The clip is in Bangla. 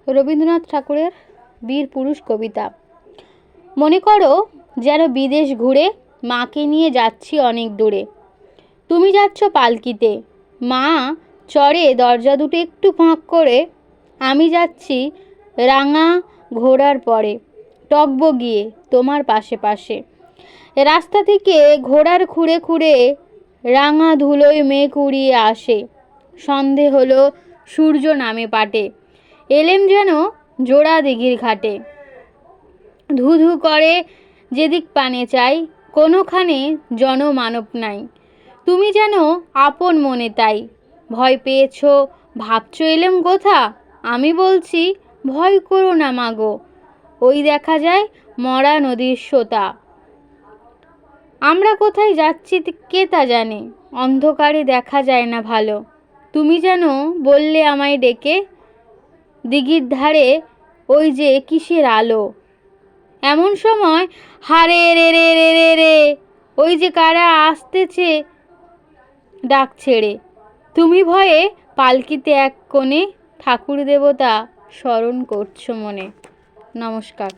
রবীন্দ্রনাথ ঠাকুরের বীর পুরুষ কবিতা। মনে করো যেন বিদেশ ঘুরে মাকে নিয়ে যাচ্ছি অনেক দূরে। তুমি যাচ্ছ পালকিতে, মা চড়ে দরজা দুটো একটু ফাঁক করে। আমি যাচ্ছি রাঙা ঘোড়ার পরে, টগবগিয়ে তোমার পাশে পাশে। রাস্তা থেকে ঘোড়ার খুঁড়ে খুঁড়ে রাঙা ধুলোয় মেঘ উড়িয়ে আসে। সন্ধে হলো, সূর্য নামে পাটে, এলেম যেন জোড়া দিঘির ঘাটে। ধু ধু করে যেদিক পানে চাই, কোনোখানে জনমানব নাই। তুমি যেন আপন মনে তাই, ভয় পেয়েছ ভাবছ এলেম কোথা। আমি বলছি ভয় করো না মাগো, ওই দেখা যায় মরা নদীর সোতা। আমরা কোথায় যাচ্ছি কে তা জানে, অন্ধকারে দেখা যায় না ভালো। তুমি যেন বললে আমায় ডেকে, দিঘির ধারে ওই যে কিসের আলো। এমন সময় হারে রে রে রে রে রে, ওই যে কারা আসতেছে ডাক ছেড়ে। তুমি ভয়ে পালকিতে এক কোণে ঠাকুর দেবতা স্মরণ করছো মনে। নমস্কার।